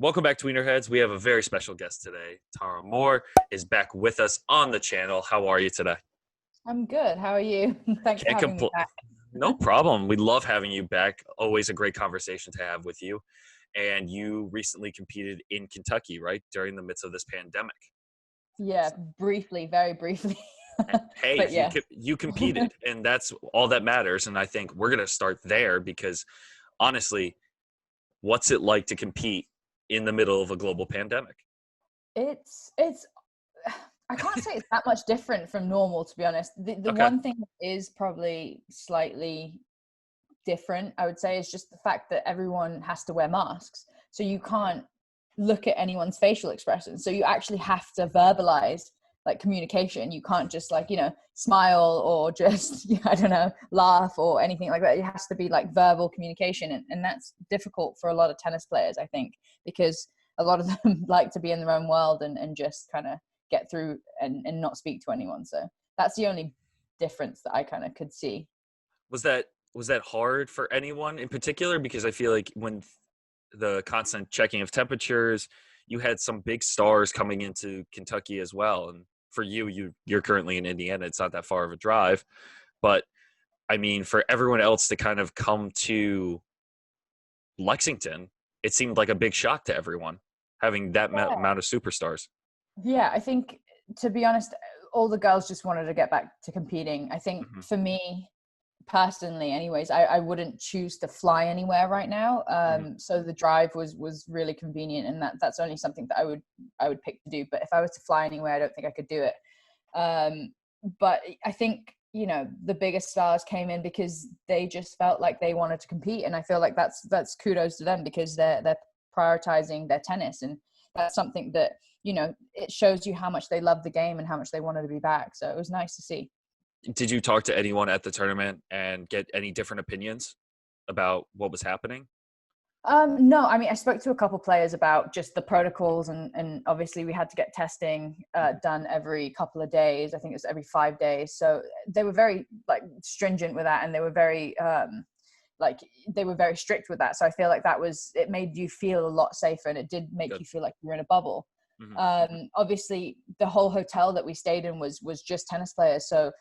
Welcome back, Tweener heads. We have a very special guest today. Tara Moore is back with us on the channel. How are you today? I'm good. How are you? Thanks for Can't having me compl- back. No problem. We love having you back. Always a great conversation to have with you. And you recently competed in Kentucky, right? During the midst of this pandemic. Yeah, briefly, very briefly. Hey, But yes. you competed, and that's all that matters. And I think we're going to start there because honestly, what's it like to compete in the middle of a global pandemic? It's I can't say it's that much different from normal, to be honest. The Okay. one thing that is probably slightly different, I would say, is just the fact that everyone has to wear masks. So you can't look at anyone's facial expressions. So you actually have to verbalize like communication. You can't just like, smile or just, I don't know, laugh or anything like that. It has to be like verbal communication. And that's difficult for a lot of tennis players, I think, because a lot of them like to be in their own world and just kind of get through and not speak to anyone. So that's the only difference that I kind of could see. Was that hard for anyone in particular? Because I feel like when the constant checking of temperatures, you had some big stars coming into Kentucky as well. And for you're currently in Indiana. It's not that far of a drive, but I mean, for everyone else to kind of come to Lexington, it seemed like a big shock to everyone having that Yeah. amount of superstars. Yeah, I think, to be honest, all the girls just wanted to get back to competing. I think Hmm. for me personally, anyways, I wouldn't choose to fly anywhere right now. Hmm. So the drive was really convenient, and that's only something that I would pick to do. But if I was to fly anywhere, I don't think I could do it. Um, but I think, the biggest stars came in because they just felt like they wanted to compete, and I feel like that's kudos to them because they're prioritizing their tennis, and that's something that, it shows you how much they love the game and how much they wanted to be back. So it was nice to see. Did you talk to anyone at the tournament and get any different opinions about what was happening? No, I mean, I spoke to a couple players about just the protocols, and obviously we had to get testing done every couple of days. I think it was every 5 days. So they were very like stringent with that, and they were very like they were very strict with that. So I feel like it made you feel a lot safer, and it did make Good. you feel like you were in a bubble. Hmm. Obviously, the whole hotel that we stayed in was just tennis players, so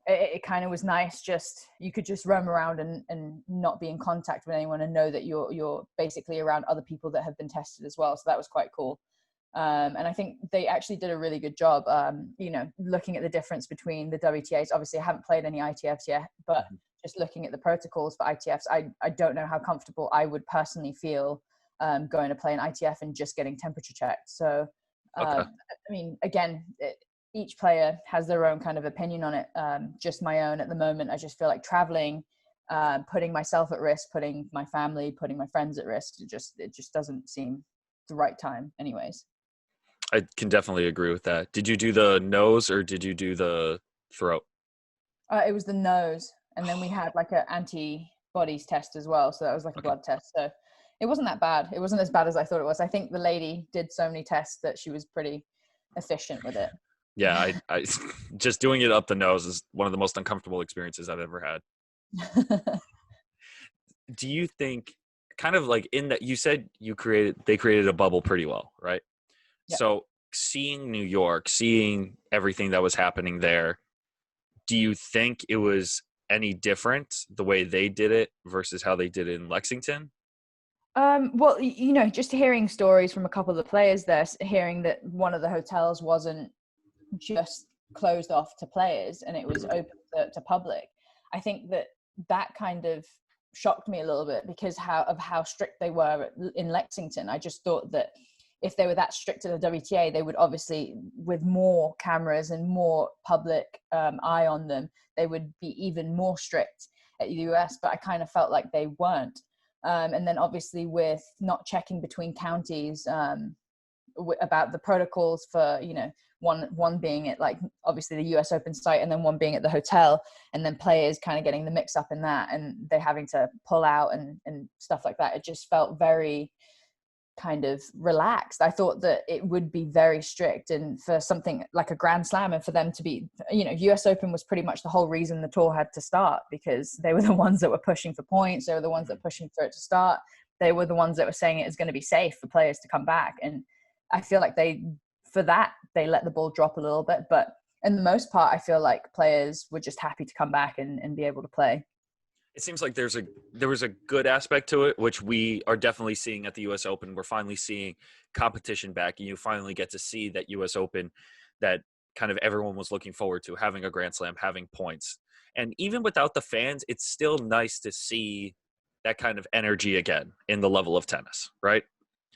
it kind of was nice. Just you could just roam around and not be in contact with anyone and know that you're basically around other people that have been tested as well. So that was quite cool. And I think they actually did a really good job, looking at the difference between the WTAs. Obviously, I haven't played any ITFs yet, but just looking at the protocols for ITFs, I don't know how comfortable I would personally feel going to play an ITF and just getting temperature checked. So, Okay. I mean, again, each player has their own kind of opinion on it. Just my own at the moment. I just feel like traveling, putting myself at risk, putting my family, putting my friends at risk. It just doesn't seem the right time anyways. I can definitely agree with that. Did you do the nose or did you do the throat? It was the nose. And then we had like an antibodies test as well. So that was like a Okay. blood test. So it wasn't that bad. It wasn't as bad as I thought it was. I think the lady did so many tests that she was pretty efficient with it. Yeah, I just doing it up the nose is one of the most uncomfortable experiences I've ever had. Do you think kind of like in that you said they created a bubble pretty well, right? Yeah. So seeing New York, seeing everything that was happening there, do you think it was any different the way they did it versus how they did it in Lexington? Well, just hearing stories from a couple of the players there, hearing that one of the hotels wasn't just closed off to players and it was open to public. I think that kind of shocked me a little bit because how strict they were in Lexington. I just thought that if they were that strict to the WTA, they would obviously, with more cameras and more public eye on them, they would be even more strict at the US. But I kind of felt like they weren't. And then obviously with not checking between counties about the protocols for, one being at like obviously the US Open site and then one being at the hotel, and then players kind of getting the mix up in that and they having to pull out and stuff like that. It just felt very kind of relaxed. I thought that it would be very strict, and for something like a Grand Slam and for them to be, US Open was pretty much the whole reason the tour had to start, because they were the ones that were pushing for points. They were the ones that were pushing for it to start. they were the ones that were saying it is going to be safe for players to come back. And I feel like they let the ball drop a little bit. But in the most part, I feel like players were just happy to come back and be able to play. It seems like there was a good aspect to it, which we are definitely seeing at the U.S. Open. We're finally seeing competition back, and you finally get to see that U.S. Open that kind of everyone was looking forward to, having a Grand Slam, having points. And even without the fans, it's still nice to see that kind of energy again in the level of tennis, right?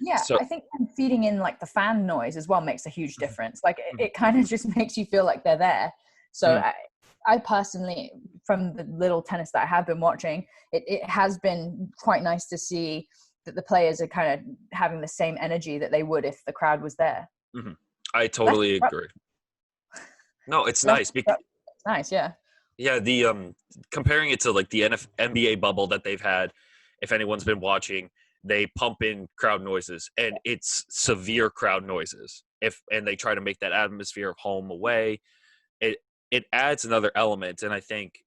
Yeah, So, I think feeding in like the fan noise as well makes a huge difference. Like it kind of just makes you feel like they're there. So I personally, from the little tennis that I have been watching, it has been quite nice to see that the players are kind of having the same energy that they would if the crowd was there. I totally agree. No, it's nice. It's nice, yeah. Yeah, the comparing it to like the NBA bubble that they've had, if anyone's been watching, they pump in crowd noises, and it's severe crowd noises. And they try to make that atmosphere of home away. It adds another element, and I think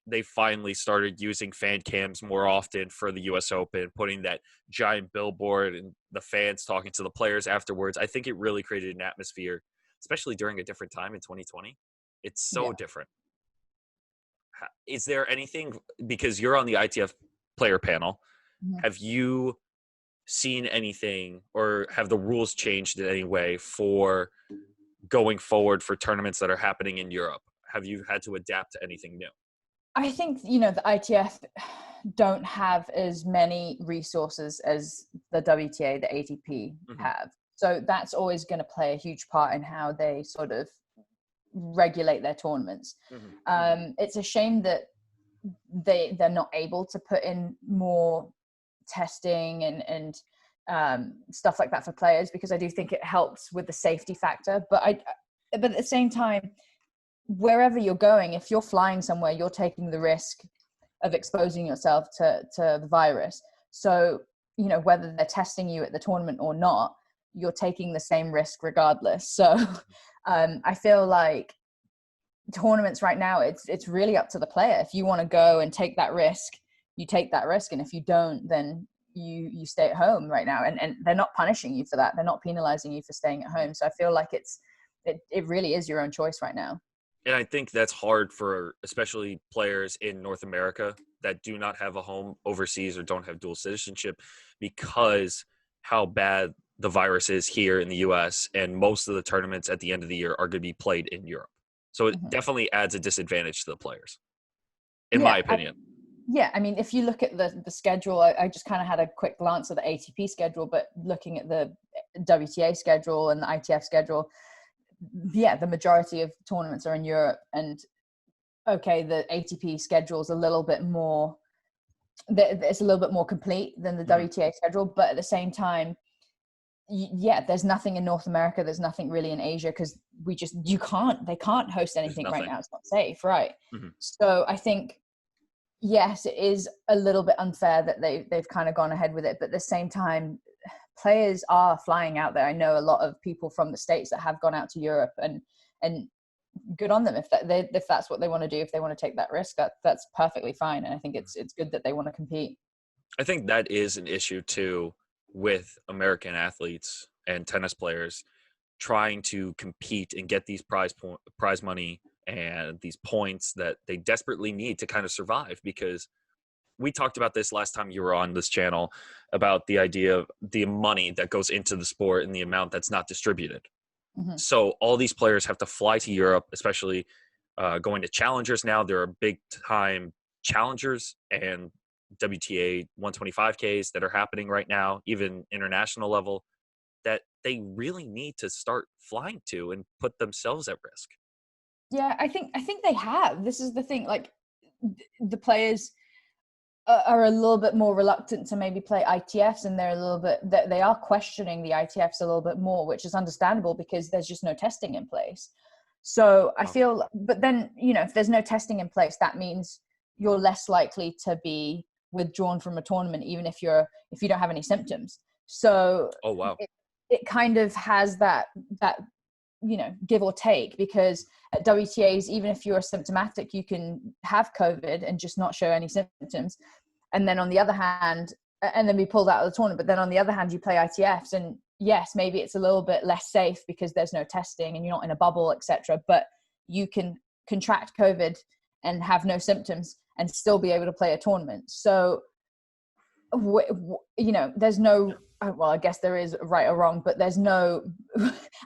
they finally started using fan cams more often for the U.S. Open, putting that giant billboard and the fans talking to the players afterwards. I think it really created an atmosphere, especially during a different time in 2020. It's so different. Is there anything, because you're on the ITF player panel, have you seen anything or have the rules changed in any way for going forward for tournaments that are happening in Europe? Have you had to adapt to anything new? I think, the ITF don't have as many resources as the WTA, the ATP have. So that's always going to play a huge part in how they sort of regulate their tournaments. It's a shame that they're not able to put in more testing and stuff like that for players, because I do think it helps with the safety factor. But at the same time, wherever you're going, if you're flying somewhere, you're taking the risk of exposing yourself to the virus. So, whether they're testing you at the tournament or not, you're taking the same risk regardless. So I feel like tournaments right now, it's really up to the player. If you want to go and take that risk, you take that risk. And if you don't, then you stay at home right now. And they're not punishing you for that. They're not penalizing you for staying at home. So I feel like it really is your own choice right now. And I think that's hard for especially players in North America that do not have a home overseas or don't have dual citizenship, because how bad the virus is here in the US, and most of the tournaments at the end of the year are going to be played in Europe. So it definitely adds a disadvantage to the players, in my opinion. I mean, if you look at the schedule, I just kind of had a quick glance at the ATP schedule, but looking at the WTA schedule and the ITF schedule, the majority of tournaments are in Europe. And okay, the ATP schedule is a little bit more, it's a little bit more complete than the WTA schedule, but at the same time, there's nothing in North America, there's nothing really in Asia, because they can't host anything right now. It's not safe, right? So I think, yes, it is a little bit unfair that they've kind of gone ahead with it, but at the same time, players are flying out there. I know a lot of people from the States that have gone out to Europe, and good on them if that's what they want to do. If they want to take that risk, that's perfectly fine. And I think it's good that they want to compete. I think that is an issue too with American athletes and tennis players trying to compete and get these prize money and these points that they desperately need to kind of survive. Because we talked about this last time you were on this channel, about the idea of the money that goes into the sport and the amount that's not distributed. So all these players have to fly to Europe, especially going to challengers now. There are big time challengers and WTA 125Ks that are happening right now, even international level, that they really need to start flying to and put themselves at risk. Yeah, I think they have. This is the thing, like the players are a little bit more reluctant to maybe play ITFs, and they are questioning the ITFs a little bit more, which is understandable because there's just no testing in place. So I feel, but then, if there's no testing in place, that means you're less likely to be withdrawn from a tournament, even if you don't have any symptoms. So it kind of has that give or take, because at WTAs, even if you're symptomatic, you can have COVID and just not show any symptoms. And then on the other hand, and then be pulled out of the tournament. But then on the other hand, you play ITFs, and yes, maybe it's a little bit less safe because there's no testing and you're not in a bubble, etc. But you can contract COVID and have no symptoms and still be able to play a tournament. So, there's no, well, I guess there is right or wrong, but there's no,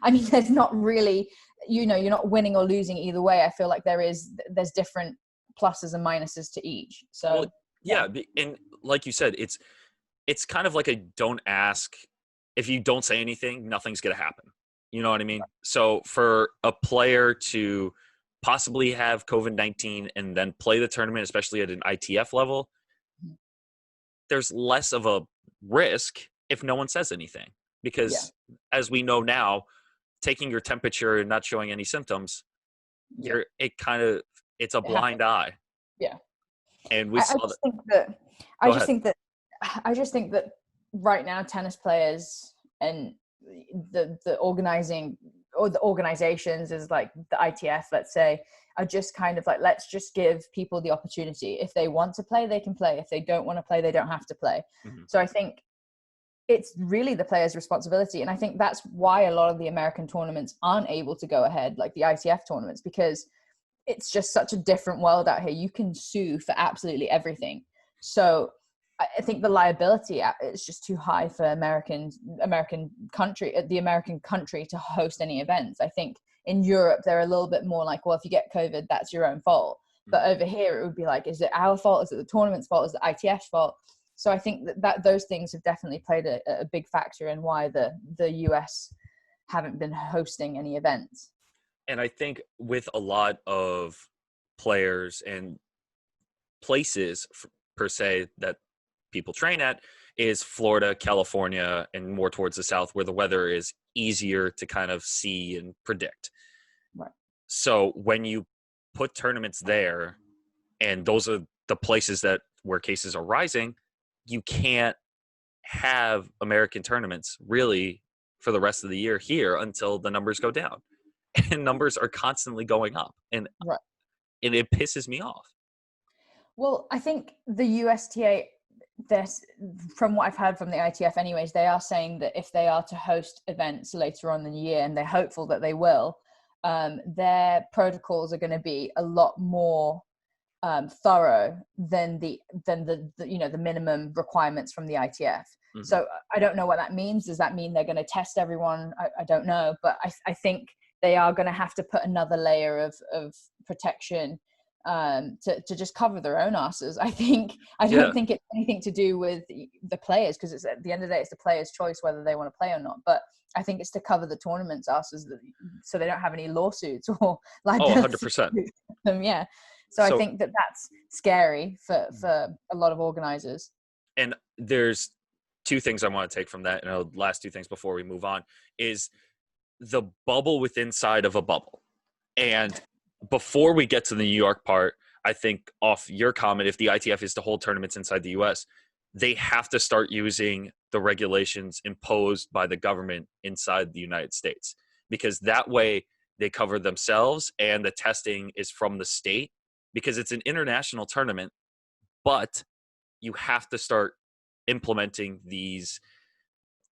I mean, there's not really, you're not winning or losing either way. I feel like there's different pluses and minuses to each. So, well, yeah. And like you said, it's kind of like a don't ask. If you don't say anything, nothing's going to happen. You know what I mean? Right. So for a player to possibly have COVID-19 and then play the tournament, especially at an ITF level, there's less of a risk if no one says anything. Because as we know now, taking your temperature and not showing any symptoms, it's a blind eye. Yeah. And we saw that. I just think that right now tennis players and the organizing or the organizations is like the ITF, let's say, are just kind of like, let's just give people the opportunity. If they want to play, they can play. If they don't want to play, they don't have to play. Mm-hmm. So I think it's really the player's responsibility. And I think that's why a lot of the American tournaments aren't able to go ahead, like the ITF tournaments, because it's just such a different world out here. You can sue for absolutely everything. So I think the liability is just too high for the American country to host any events. I think in Europe, they're a little bit more like, well, if you get COVID, that's your own fault. But over here, it would be like, is it our fault? Is it the tournament's fault? Is it ITF's fault? So I think that those things have definitely played a big factor in why the US haven't been hosting any events. And I think with a lot of players and places per se that people train at is Florida, California, and more towards the south where the weather is easier to kind of see and predict. Right. So when you put tournaments there, and those are the places where cases are rising, you can't have American tournaments really for the rest of the year here until the numbers go down. And numbers are constantly going up. And it pisses me off. Well, I think the USTA, from what I've heard from the ITF anyways, they are saying that if they are to host events later on in the year, and they're hopeful that they will, their protocols are going to be a lot more thorough than the minimum requirements from the ITF. Mm-hmm. So I don't know what that means. Does that mean they're going to test everyone? I don't know, but I think they are going to have to put another layer of protection to just cover their own asses. I don't think it's anything to do with the players, because it's at the end of the day, it's the player's choice whether they want to play or not. But I think it's to cover the tournament's asses so they don't have any lawsuits or liability. 100%. Yeah. So I think that's scary for a lot of organizers. And there's two things I want to take from that, and the last two things before we move on is the bubble within inside of a bubble. And before we get to the New York part, I think off your comment, if the ITF is to hold tournaments inside the US, they have to start using the regulations imposed by the government inside the United States, because that way they cover themselves and the testing is from the state, because it's an international tournament, but you have to start implementing these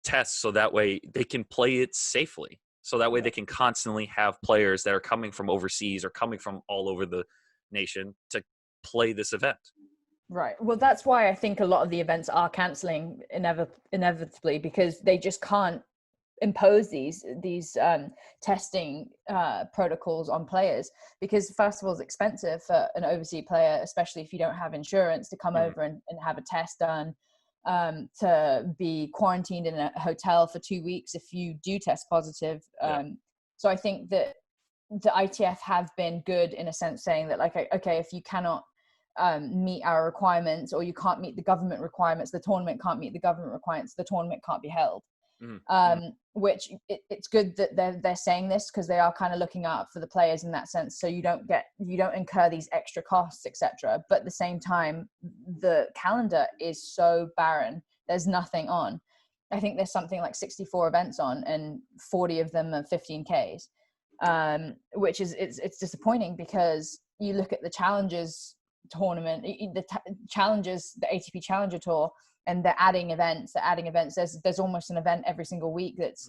tests so that way they can play it safely. So that way they can constantly have players that are coming from overseas or coming from all over the nation to play this event. Right. Well, that's why I think a lot of the events are canceling inevitably, because they just can't impose these testing protocols on players, because first of all, it's expensive for an overseas player, especially if you don't have insurance, to come over and have a test done, to be quarantined in a hotel for 2 weeks if you do test positive. So I think that the ITF have been good in a sense, saying that, like, okay, if you cannot meet our requirements, or you can't meet the government requirements, the tournament can't meet the government requirements, the tournament can't be held. Which it's good that they're saying this, because they are kind of looking out for the players in that sense, so you don't incur these extra costs, etc. But at the same time, the calendar is so barren. There's nothing on. I think there's something like 64 events on, and 40 of them are 15Ks, which is it's disappointing, because you look at the Challengers tournament, the ATP Challenger Tour, and they're adding events. There's almost an event every single week that's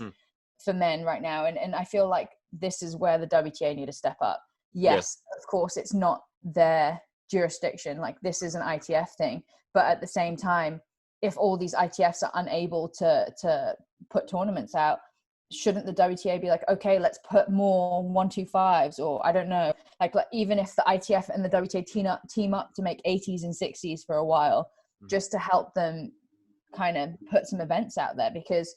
for men right now. And I feel like this is where the WTA need to step up. Yes, of course, it's not their jurisdiction. Like, this is an ITF thing. But at the same time, if all these ITFs are unable to put tournaments out, shouldn't the WTA be like, okay, let's put more 125s, or I don't know, like even if the ITF and the WTA team up to make 80s and 60s for a while, just to help them kind of put some events out there. Because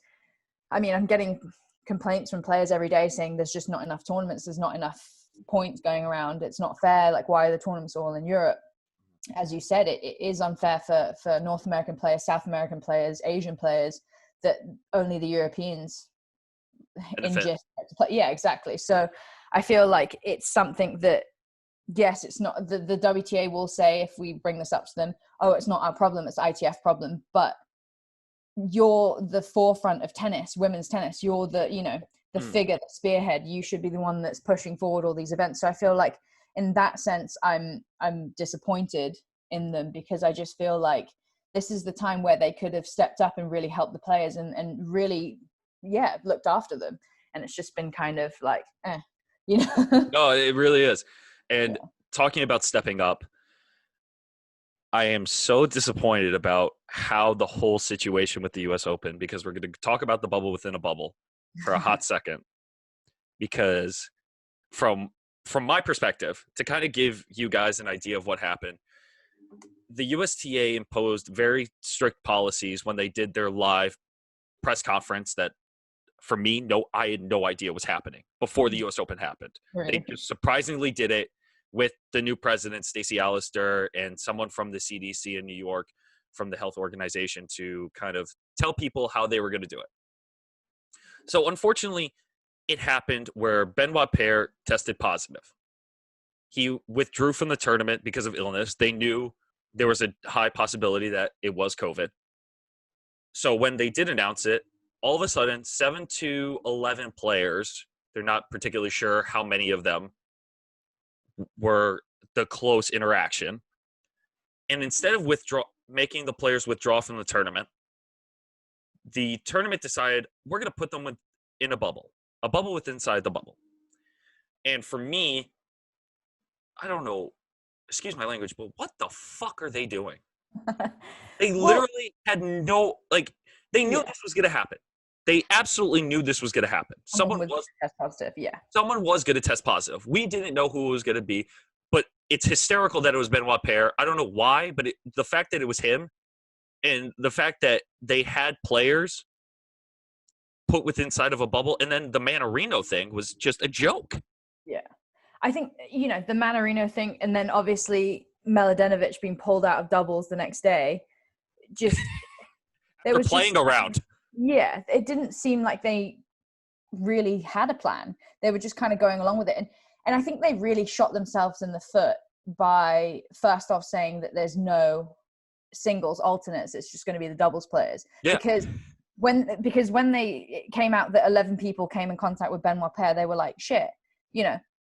I mean, I'm getting complaints from players every day saying there's just not enough tournaments, there's not enough points going around, it's not fair, like why are the tournaments all in Europe? As you said, it is unfair for North American players, South American players, Asian players, that only the Europeans ingest to play. Yeah, exactly. So I feel like it's something that, yes, it's not, the WTA will say, if we bring this up to them, oh, it's not our problem, it's ITF problem. But you're the forefront of tennis, women's tennis. You're the figure, the spearhead. You should be the one that's pushing forward all these events. So I feel like in that sense, I'm disappointed in them, because I just feel like this is the time where they could have stepped up and really helped the players and really, looked after them. And it's just been kind of like, No, it really is. And talking about stepping up, I am so disappointed about how the whole situation with the US Open, because we're going to talk about the bubble within a bubble for a hot second. Because from my perspective, to kind of give you guys an idea of what happened, the USTA imposed very strict policies when they did their live press conference that, for me, I had no idea was happening before the US Open happened. Right. They just surprisingly did it with the new president, Stacey Alister, and someone from the CDC in New York, from the health organization, to kind of tell people how they were going to do it. So unfortunately, it happened where Benoit Paire tested positive. He withdrew from the tournament because of illness. They knew there was a high possibility that it was COVID. So when they did announce it, all of a sudden, 7 to 11 players, they're not particularly sure how many of them were the close interaction. And instead of making the players withdraw from the tournament decided, we're going to put them in a bubble inside the bubble. And for me, I don't know, excuse my language, but what the fuck are they doing? They literally had no, they knew this was going to happen. They absolutely knew this was going to happen. Someone was test positive. Yeah. Someone was going to test positive. We didn't know who it was going to be, but it's hysterical that it was Benoit Paire. I don't know why, but the fact that it was him, and the fact that they had players put within inside of a bubble, and then the Manarino thing was just a joke. Yeah. I think, the Manarino thing, and then obviously Mladenovic being pulled out of doubles the next day, just they were playing around. Yeah, it didn't seem like they really had a plan. They were just kind of going along with it. And I think they really shot themselves in the foot by first off saying that there's no singles alternates. It's just going to be the doubles players. Yeah. Because when they came out that 11 people came in contact with Benoit Paire, they were like, shit,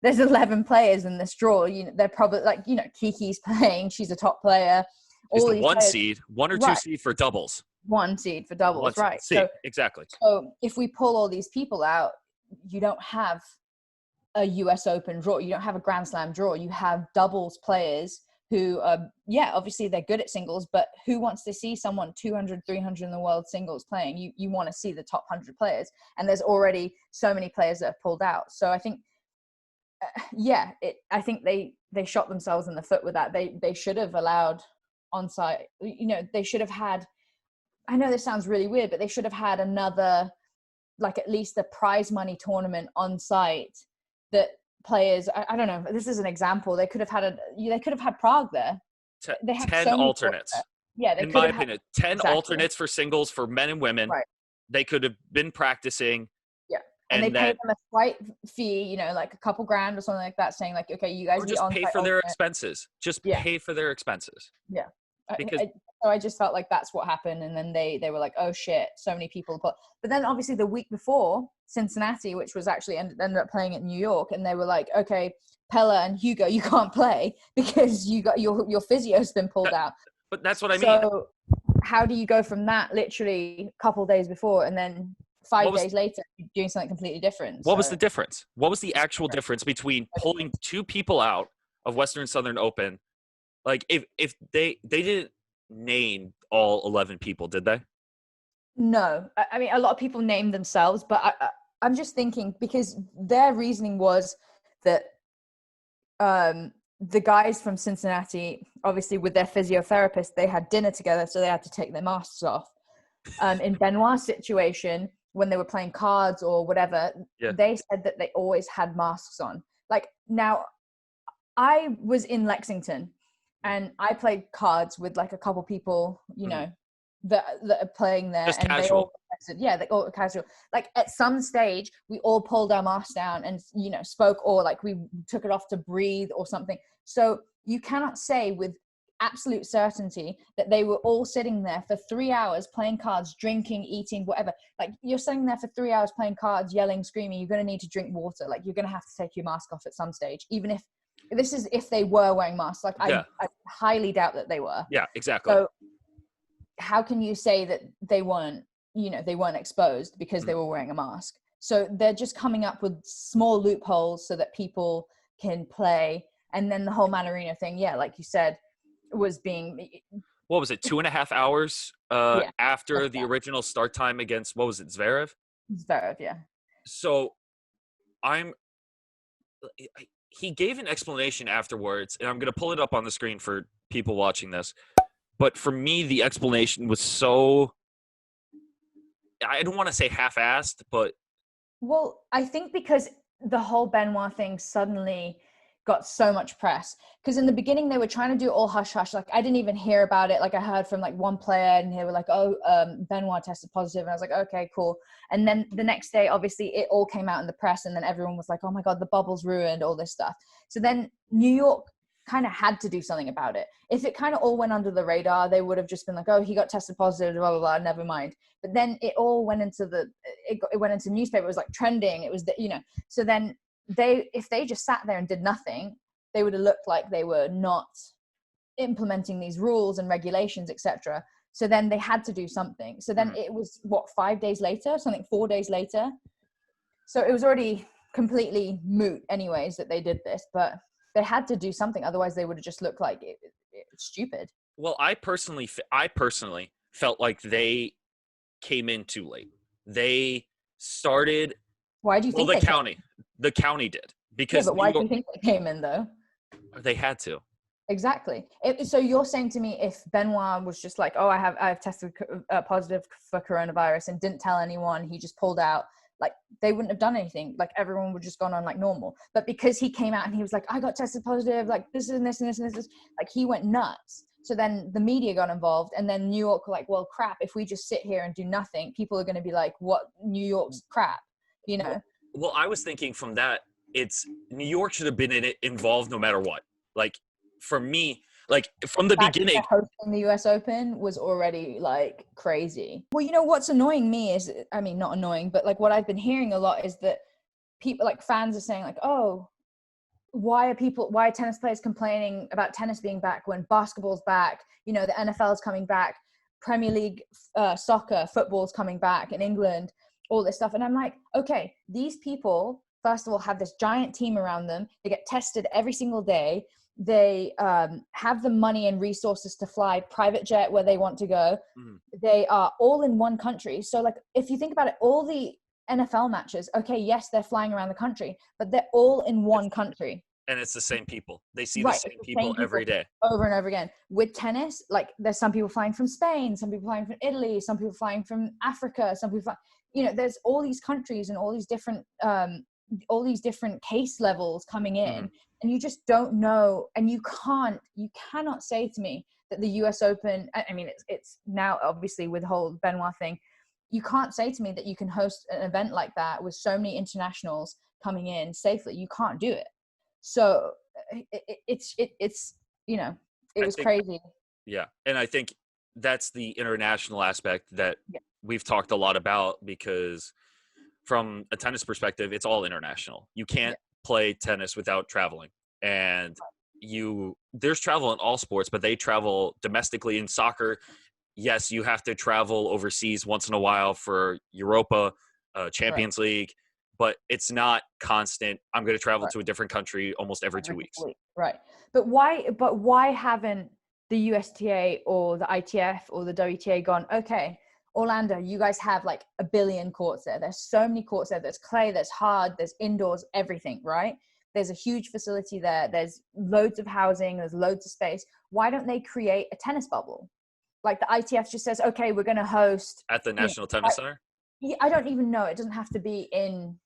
there's 11 players in this draw. They're probably Kiki's playing. She's a top player. She's the one seed, one or two seed for doubles. One seed for doubles, right? So exactly. So if we pull all these people out, you don't have a US Open draw. You don't have a Grand Slam draw. You have doubles players who obviously they're good at singles, but who wants to see someone 200, 300 in the world singles playing? You want to see the top 100 players. And there's already so many players that have pulled out. So I think, I think they shot themselves in the foot with that. They should have allowed on-site, they should have had, I know this sounds really weird, but they should have had another, at least a prize money tournament on site that players, I don't know, this is an example. They could have had Prague there. They have 10 alternates. Yeah. In my opinion, 10 alternates for singles for men and women. Right. They could have been practicing. Yeah. And they paid them a slight fee, like a couple grand or something like that, saying okay, you guys just pay for their expenses. Just pay for their expenses. Yeah. Because so I just felt like that's what happened. And then they were like, oh shit, so many people but then obviously the week before, Cincinnati, which was actually ended up playing at New York, and they were like, okay, Pella and Hugo, you can't play because you got your physio's been pulled out. But that's what I mean. So how do you go from that literally a couple days before and then 5 days later doing something completely different? What was the difference? What was the actual difference between pulling 2 people out of Western Southern Open? Like, if they didn't name all 11 people, did they? No, I mean, a lot of people name themselves, but I'm just thinking because their reasoning was that the guys from Cincinnati, obviously with their physiotherapist, they had dinner together, so they had to take their masks off. In Benoit's situation, when they were playing cards or whatever, they said that they always had masks on. Like, now, I was in Lexington, and I played cards with like a couple people, you know, that are playing there. Just and casual. They all tested. Yeah, they all casual. Like, at some stage, we all pulled our masks down and, you know, spoke, or like we took it off to breathe or something. So you cannot say with absolute certainty that they were all sitting there for 3 hours playing cards, drinking, eating, whatever. Like, you're sitting there for 3 hours playing cards, yelling, screaming. You're going to need to drink water. Like, you're going to have to take your mask off at some stage, even if this is if they were wearing masks. Like, I highly doubt that they were. Yeah, exactly. So how can you say that they weren't, you know, they weren't exposed because they were wearing a mask? So they're just coming up with small loopholes so that people can play. And then the whole Man Arena thing, like you said, was being... What was it, 2.5 hours after the original start time against, what was it, Zverev? Zverev, yeah. So he gave an explanation afterwards, and I'm going to pull it up on the screen for people watching this. But for me, the explanation was so, I don't want to say half-assed, but... Well, I think because the whole Benoit thing suddenly got so much press, because in the beginning they were trying to do all hush-hush. Like, I didn't even hear about it. Like, I heard from like one player and they were like, Benoit tested positive. And I was like, okay, cool. And then the next day, obviously it all came out in the press, and then everyone was like, oh my God, the bubble's ruined, all this stuff. So then New York kind of had to do something about it. If it kind of all went under the radar, they would have just been like, oh, he got tested positive, blah, blah, blah, never mind. But then it all went into it went into newspaper. It was like trending. It was, so then if they just sat there and did nothing, they would have looked like they were not implementing these rules and regulations, etc. So then they had to do something. So then it was 5 days later, 4 days later. So it was already completely moot anyways that they did this, but they had to do something. Otherwise they would have just looked like it's stupid. Well, I personally felt like they came in too late. They started. Why do you think the county did, because but why do you think they came in though? They had to. Exactly. So you're saying to me, if Benoit was just like, oh, I've tested positive for coronavirus and didn't tell anyone, he just pulled out, like, they wouldn't have done anything. Like, everyone would just gone on like normal. But because he came out and he was like, I got tested positive, like this and this and this and this, like, he went nuts. So then the media got involved, and then New York were like, well, crap, if we just sit here and do nothing, people are going to be like, what, New York's crap, you know? Well, I was thinking from that, it's New York should have been involved no matter what. Like, for me, like, from the beginning, hosting the US Open was already like crazy. Well, you know what's annoying me is, I mean, not annoying, but like what I've been hearing a lot is that people, like fans, are saying like, oh, why are tennis players complaining about tennis being back when basketball's back? You know, the NFL is coming back, Premier League soccer, football's coming back in England, all this stuff. And I'm like, okay, these people, first of all, have this giant team around them. They get tested every single day. They have the money and resources to fly private jet where they want to go. They are all in one country. So like, if you think about it, all the NFL matches, okay, yes, they're flying around the country, but they're all in one country. And it's the same people. They see the same people every day. Over and over again. With tennis, like, there's some people flying from Spain, some people flying from Italy, some people flying from Africa, some people there's all these countries and all these different case levels coming in, and you just don't know, and you cannot say to me that the US Open, I mean, it's now obviously with the whole Benoit thing, you can't say to me that you can host an event like that with so many internationals coming in safely. You can't do it. So it's it was crazy. Yeah. And I think that's the international aspect that we've talked a lot about, because from a tennis perspective, it's all international. You can't play tennis without traveling. And there's travel in all sports, but they travel domestically in soccer. yes, you have to travel overseas once in a while for Europa, Right. Champions League, but it's not constant. I'm going to travel Right. to a different country almost every 2 weeks. Right. But why haven't the USTA or the ITF or the WTA gone, okay, Orlando, you guys have like a billion courts there. There's so many courts there. There's clay, there's hard, there's indoors, everything, right? There's a huge facility there. There's loads of housing. There's loads of space. Why don't they create a tennis bubble? Like the ITF just says, okay, we're going to host, At the you know, National Tennis Center? yeah, I don't even know. It doesn't have to be in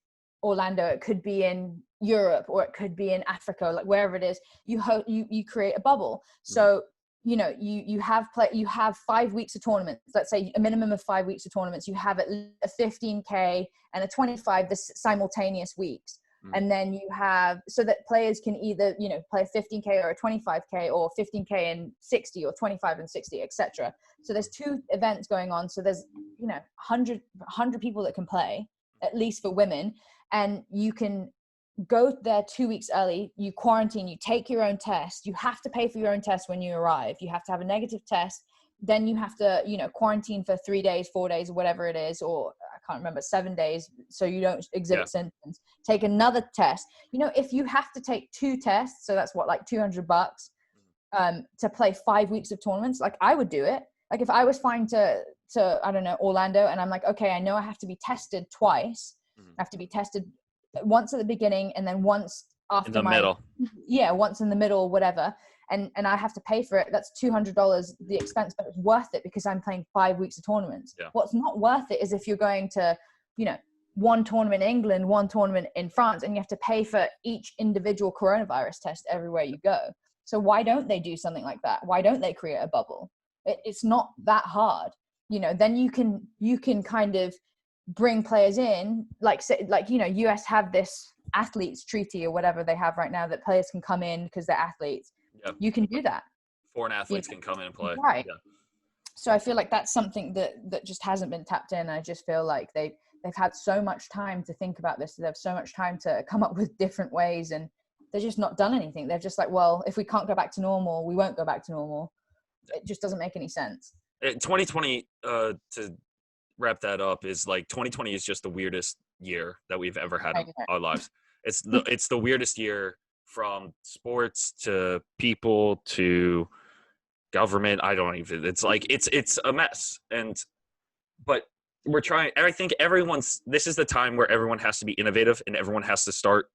Orlando. It could be in Europe, or it could be in Africa, like wherever it is. You create a bubble. So you have 5 weeks of tournaments. Let's say a minimum of 5 weeks of tournaments. You have a 15K and a 25 this simultaneous weeks. And then you have, so that players can either, play a 15K or a 25K, or 15K and 60, or 25 and 60, etc. So there's 2 events going on. So there's, 100 people that can play, at least for women. And you can go there 2 weeks early, you quarantine, you take your own test. You have to pay for your own test when you arrive. You have to have a negative test. Then you have to, quarantine for 3 days, 4 days, or whatever it is, or I can't remember, 7 days, so you don't exhibit symptoms. Take another test. If you have to take 2 tests, so that's what, like $200 to play 5 weeks of tournaments. Like, I would do it. Like, if I was flying to I don't know, Orlando, and I'm like, okay, I know I have to be tested twice. I have to be tested once at the beginning, and then once after In the middle. once in the middle, whatever. And I have to pay for it. That's $200, the expense, but it's worth it because I'm playing 5 weeks of tournaments. Yeah. What's not worth it is if you're going to, one tournament in England, one tournament in France, and you have to pay for each individual coronavirus test everywhere you go. So why don't they do something like that? Why don't they create a bubble? It's not that hard. Then you can kind of bring players in, like US have this athletes treaty or whatever they have right now, that players can come in because they're athletes. Yep. You can do that. Foreign athletes can come in and play. Right. Yeah. So I feel like that's something that just hasn't been tapped in. I just feel like they've had so much time to think about this. They have so much time to come up with different ways, and they're just not done anything. They're just like, well, if we can't go back to normal, we won't go back to normal. It just doesn't make any sense. 2020, to wrap that up, is like 2020 is just the weirdest year that we've ever had in our lives. It's the weirdest year, from sports to people to government. It's like it's a mess. But we're trying. I think this is the time where everyone has to be innovative and everyone has to start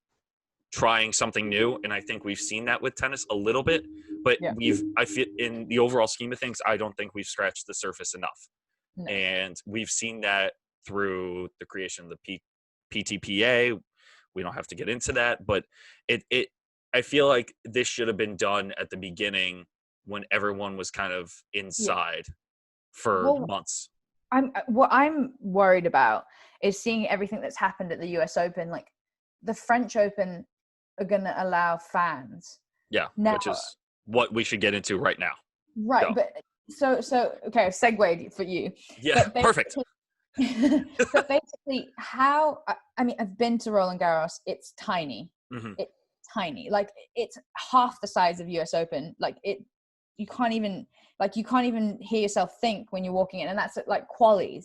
trying something new. And I think we've seen that with tennis a little bit, but I feel in the overall scheme of things, I don't think we've scratched the surface enough. No. And we've seen that through the creation of the PTPA. We don't have to get into that, but I feel like this should have been done at the beginning, when everyone was kind of inside for months. What I'm worried about is seeing everything that's happened at the US Open. Like, the French Open are going to allow fans. Yeah, now, which is what we should get into right now. Right. Go. But so okay, segued for you. Yeah, perfect. But basically, I've been to Roland Garros. It's tiny. Mm-hmm. It's tiny. Like, it's half the size of US Open. Like, you can't even hear yourself think when you're walking in, and that's at like qualies,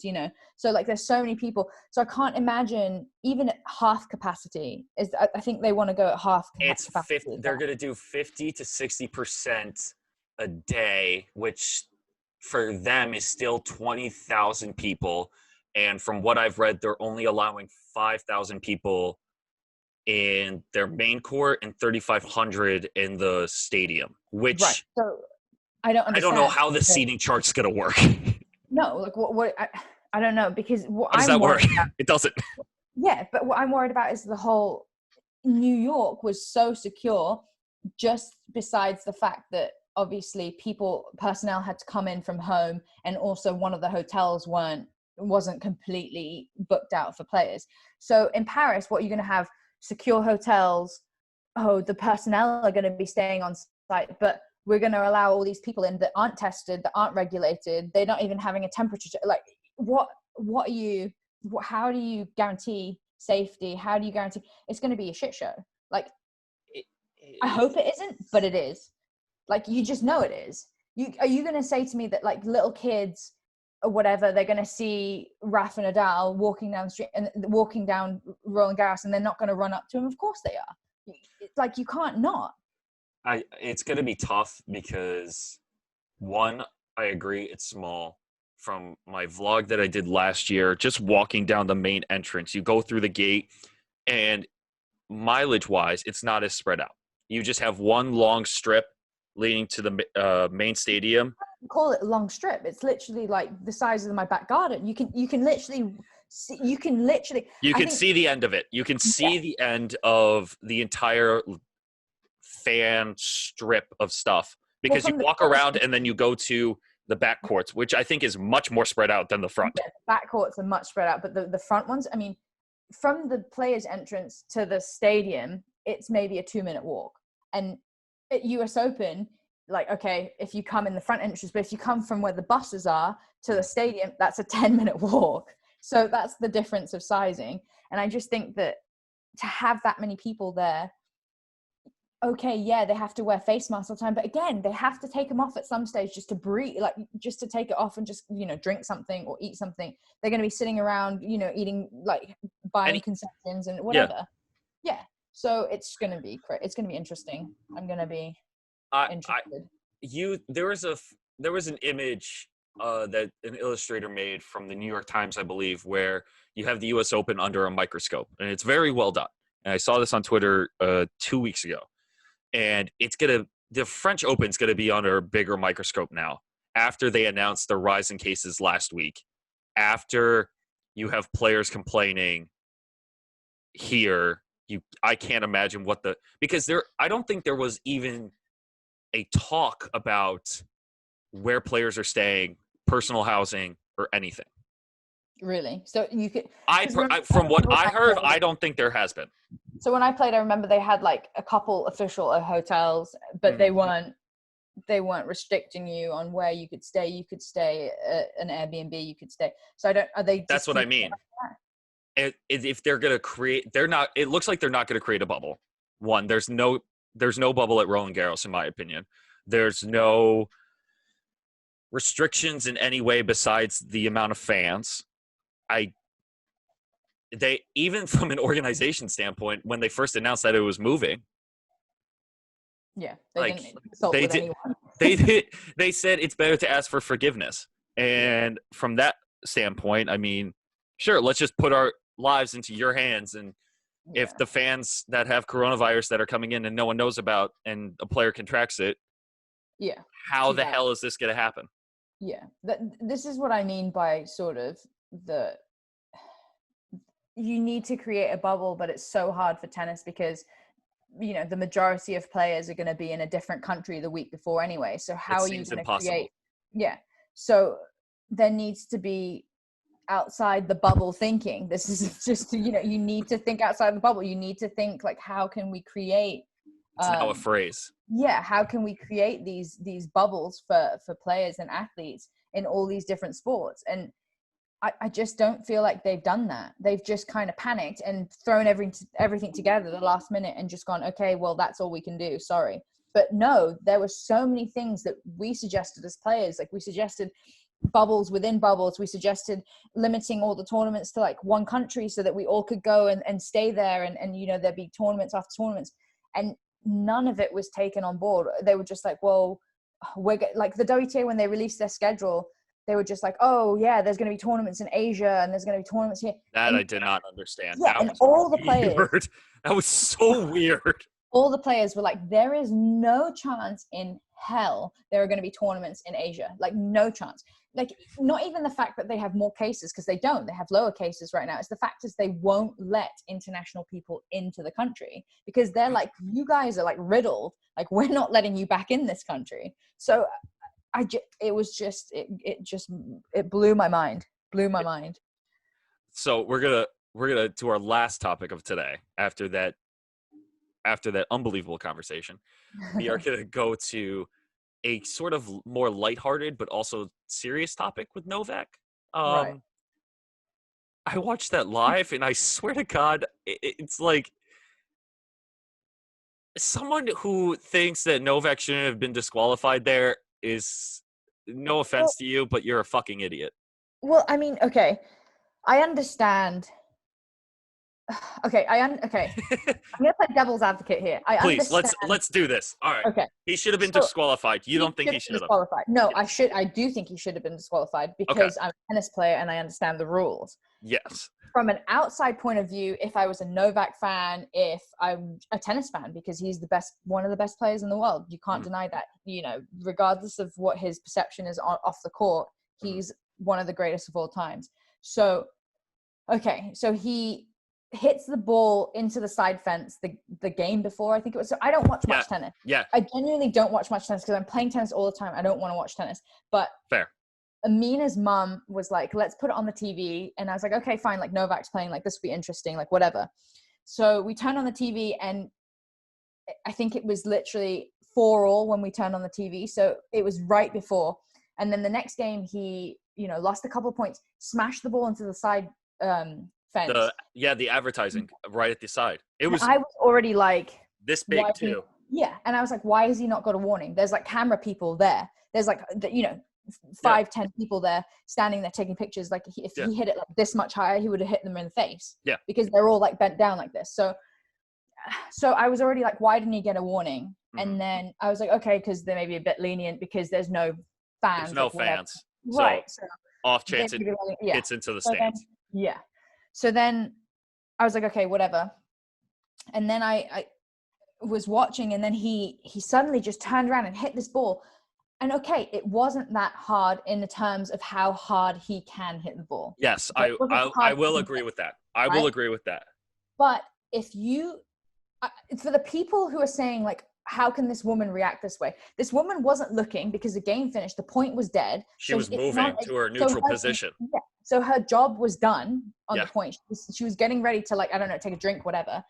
so like there's so many people, so I can't imagine even at half capacity. I think they want to go at half capacity. They're going to do 50 to 60% a day, which for them is still 20,000 people, and from what I've read, they're only allowing 5,000 people in their main court and 3,500 in the stadium, which right. So I don't understand. I don't know how the seating chart's going to work. No, like what I don't know, because how does that work? It doesn't. Yeah, but what I'm worried about is the whole New York was so secure, just besides the fact that obviously personnel had to come in from home, and also one of the hotels wasn't completely booked out for players. So in Paris, what you're going to have secure hotels. Oh, the personnel are going to be staying on site, but we're going to allow all these people in that aren't tested, that aren't regulated. They're not even having a temperature check. Like, how do you guarantee safety? How do you guarantee? It's going to be a shit show. Like, I hope it isn't, but it is. Like, you just know it is. Are you going to say to me that like little kids or whatever, they're going to see Rafa Nadal walking down the street and walking down Roland Garros, and they're not going to run up to him? Of course they are. It's like, you can't not. It's going to be tough because, one, I agree it's small. From my vlog that I did last year, just walking down the main entrance, you go through the gate, and mileage-wise, it's not as spread out. You just have one long strip leading to the main stadium. Call it a long strip. It's literally like the size of my back garden. You can literally see, you can see the end of it. You can see the end of the entire fan strip of stuff, because you walk around and then you go to the back courts, which I think is much more spread out than the front. Yeah, the back courts are much spread out, but the front ones, I mean, from the players' entrance to the stadium, it's maybe a 2-minute walk. And at US Open, like, okay, if you come in the front entrance, but if you come from where the buses are to the stadium, that's a 10-minute walk. So that's the difference of sizing. And I just think that to have that many people there, okay, yeah, they have to wear face masks all the time, but again, they have to take them off at some stage just to breathe, like just to take it off and just, drink something or eat something. They're going to be sitting around, eating, like buying concessions and whatever. Yeah. So it's going to be interesting. I'm going to be interested. There was an image that an illustrator made from the New York Times, I believe, where you have the US Open under a microscope, and it's very well done. And I saw this on Twitter 2 weeks ago. And the French Open's going to be under a bigger microscope now, after they announced the rise in cases last week, after you have players complaining here. I can't imagine because I don't think there was even a talk about where players are staying, personal housing, or anything. Really? So you could. From what I heard, I don't think there has been. So when I played, I remember they had like a couple official hotels, but they weren't restricting you on where you could stay. You could stay at an Airbnb. You could stay. So are they? That's what I mean. If they're gonna create, they're not. It looks like they're not gonna create a bubble. One, there's no bubble at Roland Garros, in my opinion. There's no restrictions in any way besides the amount of fans. They, even from an organization standpoint, when they first announced that it was moving, they didn't consult with anyone. They said it's better to ask for forgiveness. And from that standpoint, I mean, sure, let's just put our lives into your hands. And if the fans that have coronavirus that are coming in and no one knows about, and a player contracts it, how the hell is this going to happen? Yeah, this is what I mean by sort of you need to create a bubble, but it's so hard for tennis because, the majority of players are going to be in a different country the week before anyway. So how are you going to create? Yeah. So there needs to be outside the bubble thinking. This is just, you need to think outside the bubble. You need to think like, how can we create? It's now a phrase. Yeah. How can we create these bubbles for players and athletes in all these different sports? And I just don't feel like they've done that. They've just kind of panicked and thrown everything together the last minute and just gone, okay, well, that's all we can do. Sorry. But no, there were so many things that we suggested as players. Like we suggested bubbles within bubbles. We suggested limiting all the tournaments to like one country so that we all could go and stay there. And there'd be tournaments after tournaments. And none of it was taken on board. They were just like, well, like the WTA, when they released their schedule, they were just like, oh, yeah, there's going to be tournaments in Asia and there's going to be tournaments here. That I did not understand. Yeah, and all the players. That was so weird. All the players were like, there is no chance in hell there are going to be tournaments in Asia. Like, no chance. Like, not even the fact that they have more cases, because they don't. They have lower cases right now. It's the fact is they won't let international people into the country because they're like, you guys are like riddled. Like, we're not letting you back in this country. So it blew my mind. So we're gonna to our last topic of today. After that unbelievable conversation, we are gonna go to a sort of more lighthearted but also serious topic with Novak. Right. I watched that live, and I swear to God, it's like someone who thinks that Novak shouldn't have been disqualified there is, no Well, offense to you, but you're a fucking idiot. well, I mean, okay, I understand. Okay, okay. I'm gonna play devil's advocate here. I Please, understand. let's do this. All right. Okay, He should have been so disqualified. You he don't think should he have been should have? disqualified. No, Yes. I do think he should have been disqualified Okay. because I'm a tennis player and I understand the rules. Yes. From an outside point of view, if I was a Novak fan, if I'm a tennis fan, because he's the best, one of the best players in the world, you can't deny that. You know, regardless of what his perception is off the court, he's one of the greatest of all times. So, okay, so he hits the ball into the side fence the game before, I think it was. So I don't watch much tennis. Yeah. I genuinely don't watch much tennis because I'm playing tennis all the time. I don't want to watch tennis. But Fair. Amina's mum was like, let's put it on the TV. And I was like, okay, fine. Like Novak's playing, like this will be interesting, like whatever. So we turned on the TV and I think it was literally 4-all when we turned on the TV. So it was right before. And then the next game, he, you know, lost a couple of points, smashed the ball into the side fence. The advertising right at the side. It was. I was already like this big too. Yeah. And I was like, why has he not got a warning? There's like camera people there. There's like, you know, 5-10 people there standing there taking pictures. Like if he hit it like this much higher, he would have hit them in the face. Yeah. Because they're all like bent down like this. So I was already like, why didn't he get a warning? And then I was like, okay, because they may be a bit lenient because there's no fans. There's no like, fans. Right. So off chance it gets into the stands. So then I was like, okay, whatever. And then I was watching and then he suddenly just turned around and hit this ball. And okay, it wasn't that hard in the terms of how hard he can hit the ball. Yes, I will agree with that. I will agree with that. But if you, for the people who are saying like, how can this woman react this way? This woman wasn't looking because the game finished. The point was dead. She was moving to her neutral position. Yeah. So her job was done on the Yeah. point. She was getting ready to like, I don't know, take a drink, whatever.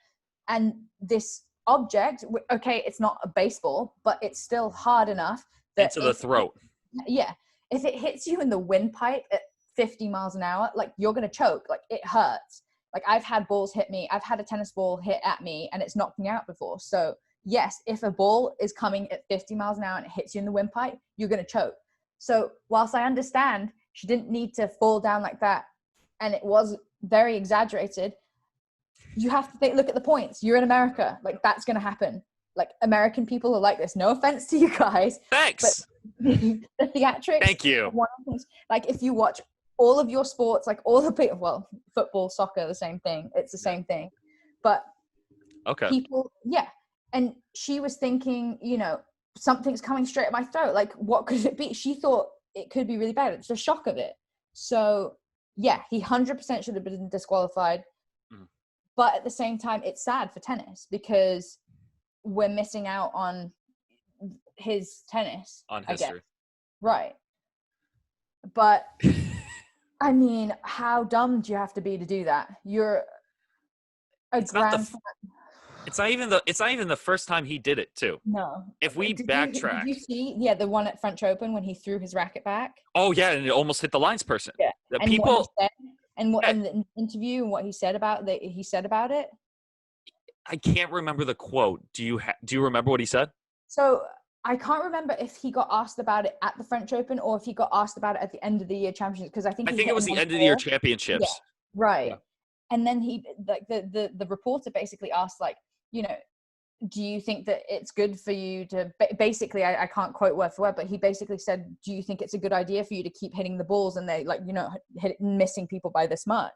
And this object, okay, it's not a baseball, but it's still hard enough that into the throat. Yeah. If it hits you in the windpipe at 50 miles an hour, like you're going to choke. Like it hurts. Like I've had balls hit me. I've had a tennis ball hit at me and it's knocked me out before. So yes, if a ball is coming at 50 miles an hour and it hits you in the windpipe, you're going to choke. So whilst I understand she didn't need to fall down like that and it was very exaggerated, you have to look at the points. You're in America. Like that's going to happen. Like American people are like this. No offense to you guys. Thanks. But the theatrics. Thank you. Like if you watch all of your sports, like all the people, well, football, soccer, the same thing. It's the same thing. But people, And she was thinking, you know, something's coming straight at my throat. Like, what could it be? She thought it could be really bad. It's the shock of it. So, yeah, he 100% should have been disqualified. But at the same time, it's sad for tennis because we're missing out on his tennis. On history. Right. But, I mean, how dumb do you have to be to do that? You're a grand... It's not even the first time he did it too. No. If we backtrack. Did you see the one at French Open when he threw his racket back? Oh yeah, and it almost hit the lines person. Yeah. The and people what he said, and what in the interview and what he said about it? I can't remember the quote. Do you remember what he said? So I can't remember if he got asked about it at the French Open or if he got asked about it at the end of the year championships because I think it was the end of the year championships. Yeah, right. Yeah. And then he like the reporter basically asked like, you know, do you think that it's good for you to basically I can't quote word for word, but he basically said, do you think it's a good idea for you to keep hitting the balls and they like, you know, missing people by this much?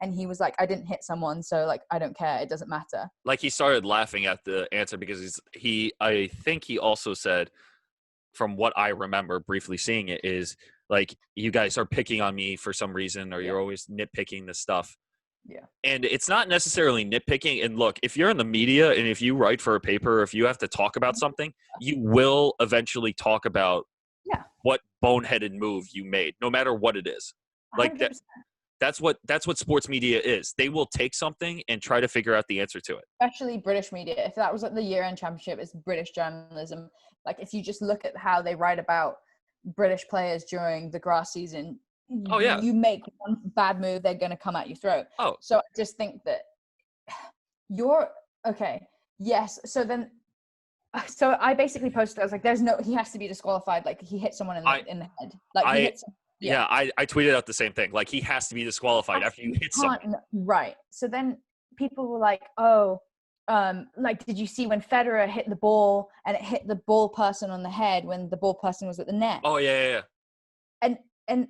And he was like, I didn't hit someone, so like I don't care, it doesn't matter. Like he started laughing at the answer because I think he also said, from what I remember briefly seeing it, is like, you guys are picking on me for some reason or you're always nitpicking this stuff. Yeah. And it's not necessarily nitpicking. And look, if you're in the media and if you write for a paper, or if you have to talk about something, you will eventually talk about what boneheaded move you made, no matter what it is. Like 100%. That's what sports media is. They will take something and try to figure out the answer to it. Especially British media. If that was at the year-end championship, it's British journalism. Like if you just look at how they write about British players during the grass season, you make one bad move, they're going to come at your throat. So I just think that you're okay. Yes. So then So I basically posted, I was like, there's no, he has to be disqualified. Like he hit someone in the head. Like he I hits. Yeah. I tweeted out the same thing. Like he has to be disqualified after you hit someone. Right. So then people were like, oh, like, did you see when Federer hit the ball and it hit the ball person on the head when the ball person was at the net? Oh yeah. And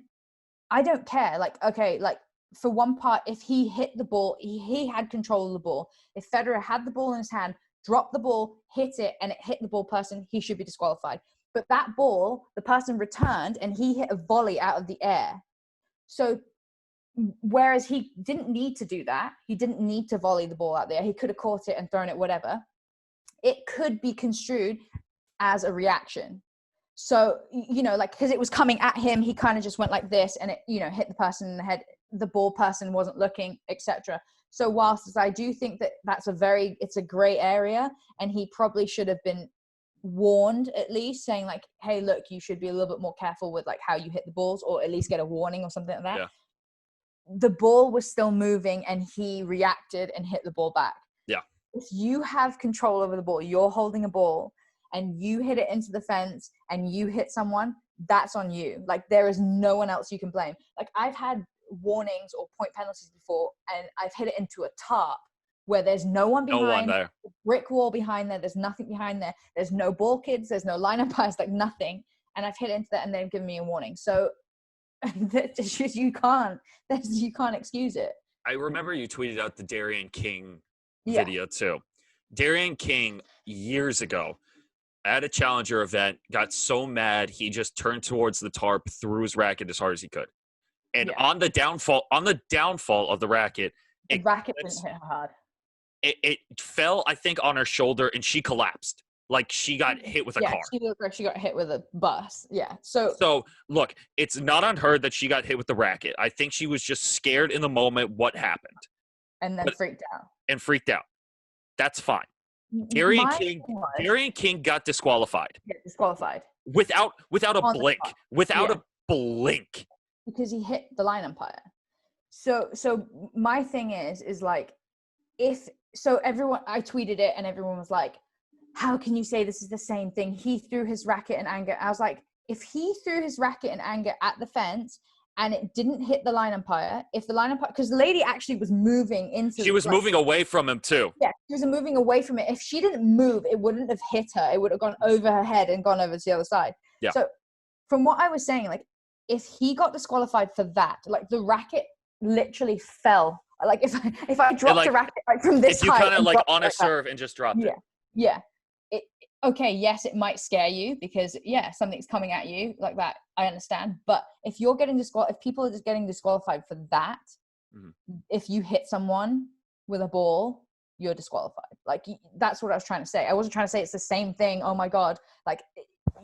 I don't care. Like, okay, like for one part, if he hit the ball, he had control of the ball. If Federer had the ball in his hand, dropped the ball, hit it, and it hit the ball person, he should be disqualified. But that ball, the person returned and he hit a volley out of the air. So whereas he didn't need to do that, he didn't need to volley the ball out there. He could have caught it and thrown it, whatever. It could be construed as a reaction. So, you know, like, because it was coming at him, he kind of just went like this and it, you know, hit the person in the head. The ball person wasn't looking, etc. So whilst I do think that it's a gray area, and he probably should have been warned, at least saying like, hey, look, you should be a little bit more careful with like how you hit the balls, or at least get a warning or something like that. Yeah. The ball was still moving and he reacted and hit the ball back. Yeah. If you have control over the ball, you're holding a ball and you hit it into the fence and you hit someone, that's on you. Like there is no one else you can blame. Like I've had warnings or point penalties before and I've hit it into a tarp where there's no one behind, no one there. Brick wall behind there, there's nothing behind there, there's no ball kids, there's no line umpires, like nothing, and I've hit into that and they've given me a warning. So that's just, you can't excuse it. I remember you tweeted out the Darian King video too. Darian King years ago at a challenger event got so mad he just turned towards the tarp, threw his racket as hard as he could. And on the downfall of the racket, the racket didn't hit her hard. It fell, I think, on her shoulder, and she collapsed. Like she got hit with a car. She looked like she got hit with a bus. Yeah. So look, it's not on her that she got hit with the racket. I think she was just scared in the moment what happened. And then freaked out. That's fine. Darian King got disqualified. Yeah, disqualified. Without a blink. Without a blink. Because he hit the line umpire. So my thing is like, I tweeted it and everyone was like, how can you say this is the same thing? He threw his racket in anger. I was like, if he threw his racket in anger at the fence and it didn't hit the line umpire, because the lady actually was moving into She was moving away from him too. Yeah, she was moving away from it. If she didn't move, it wouldn't have hit her. It would have gone over her head and gone over to the other side. Yeah. So from what I was saying, like, if he got disqualified for that, like the racket literally fell. Like if I dropped a racket like from this height, if you kind of like on a serve and just dropped it. Yeah. Okay, yes, it might scare you because something's coming at you like that. I understand, but if you're getting if people are just getting disqualified for that, if you hit someone with a ball, you're disqualified. Like that's what I was trying to say. I wasn't trying to say it's the same thing. Oh my god, like.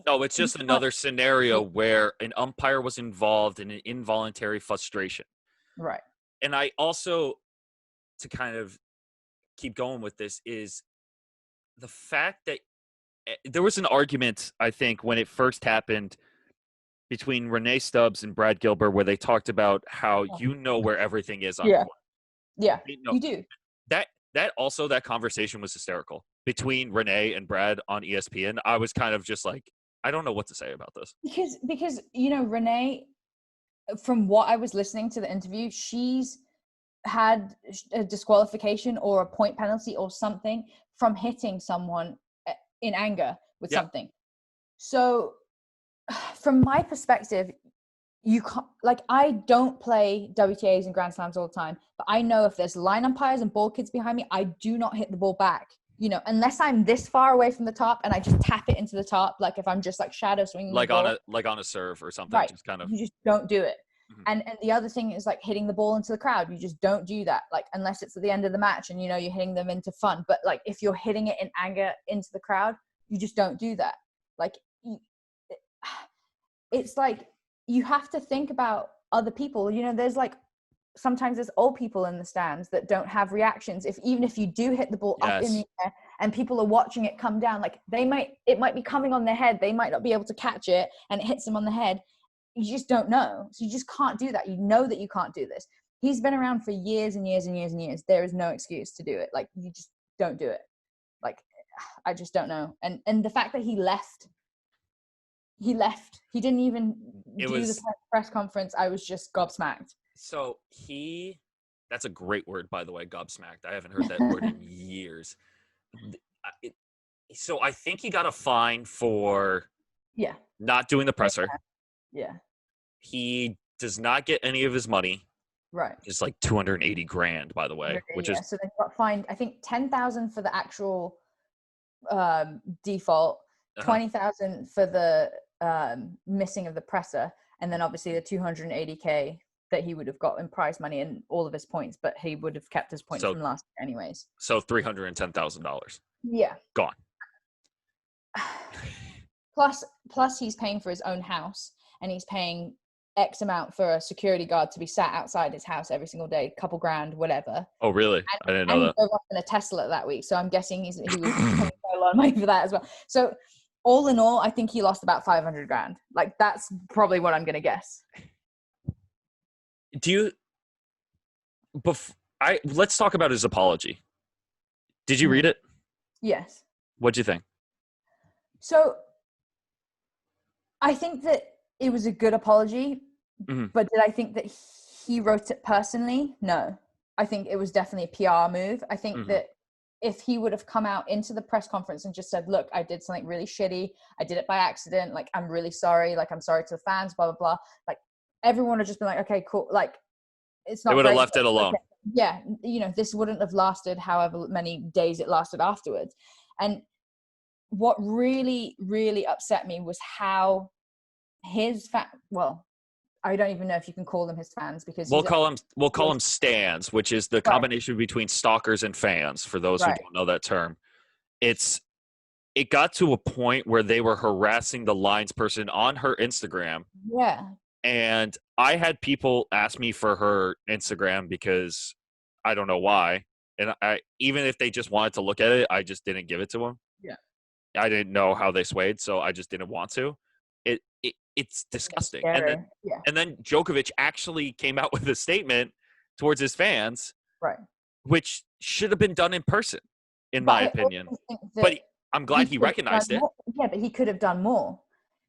No, it's just another scenario where an umpire was involved in an involuntary frustration. Right. And I also, to kind of keep going with this, is the fact that there was an argument, I think, when it first happened between Renee Stubbs and Brad Gilbert, where they talked about how you know where everything is on court. Yeah, you do. That conversation was hysterical between Renee and Brad on ESPN. I was kind of just like, I don't know what to say about this. Because you know, Renee, from what I was listening to the interview, she's had a disqualification or a point penalty or something from hitting someone in anger with something. So from my perspective, you can't, like, I don't play WTAs and Grand Slams all the time, but I know if there's line umpires and ball kids behind me, I do not hit the ball back, you know, unless I'm this far away from the top and I just tap it into the top. Like if I'm just like shadow swinging like the ball, on a serve or something, right. Just kind of, you just don't do it. And the other thing is like hitting the ball into the crowd. You just don't do that. Like unless it's at the end of the match and, you know, you're hitting them into fun. But like if you're hitting it in anger into the crowd, you just don't do that. Like it's like you have to think about other people. You know, there's like sometimes there's old people in the stands that don't have reactions. Even if you do hit the ball up in the air and people are watching it come down, like it might be coming on their head. They might not be able to catch it and it hits them on the head. You just don't know. So you just can't do that. You know that you can't do this. He's been around for years and years and years and years. There is no excuse to do it. Like you just don't do it. Like, I just don't know. And the fact that he left, he didn't even It do the was press conference. I was just gobsmacked. so that's a great word, by the way, gobsmacked. I haven't heard that word in years. So I think he got a fine for Yeah. not doing the presser. Yeah. He does not get any of his money. Right. It's like 280 grand, by the way, which is so they got fined, I think 10,000 for the actual default, 20,000 for the missing of the presser, and then obviously the 280K that he would have got in prize money and all of his points, but he would have kept his points from last year anyways. So $310,000. Yeah. Gone. Plus he's paying for his own house, and he's paying X amount for a security guard to be sat outside his house every single day, couple grand, whatever. Oh, really? I didn't know that. And he drove off in a Tesla that week, so I'm guessing he was paying a lot of money for that as well. So all in all, I think he lost about 500 grand. Like, that's probably what I'm going to guess. Let's talk about his apology. Did you read it? Yes. What'd you think? So I think that it was a good apology, but did I think that he wrote it personally? No. I think it was definitely a PR move. I think that if he would have come out into the press conference and just said, look, I did something really shitty. I did it by accident. Like, I'm really sorry. Like, I'm sorry to the fans, blah, blah, blah. Like, everyone would have just been like, okay, cool. Like, it's not They would have great, left it alone. Okay. Yeah. This wouldn't have lasted however many days it lasted afterwards. And what really, really upset me was how I don't even know if you can call them his fans, because we'll call them stans, which is the combination between stalkers and fans, for those who don't know that term. It got to a point where they were harassing the lines person on her Instagram. Yeah. And I had people ask me for her Instagram because I don't know why. And even if they just wanted to look at it, I just didn't give it to them. Yeah. I didn't know how they swayed, so I just didn't want to. It's disgusting. And then Djokovic actually came out with a statement towards his fans, right, which should have been done in person, in my opinion. But I'm glad he recognized it. Yeah, but he could have done more.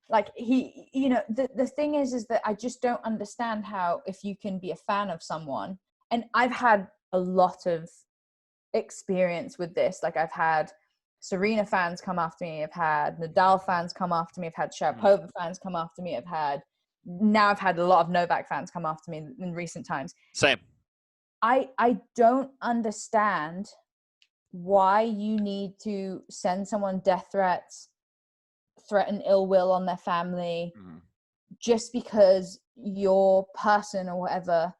Like, the thing is that I just don't understand how, if you can be a fan of someone, and I've had a lot of experience with this. Like, I've had Serena fans come after me. I've had Nadal fans come after me. I've had Sharapova fans come after me. I've had a lot of Novak fans come after me in recent times. Same. I don't understand why you need to send someone death threats, threaten ill will on their family, just because your person or whatever,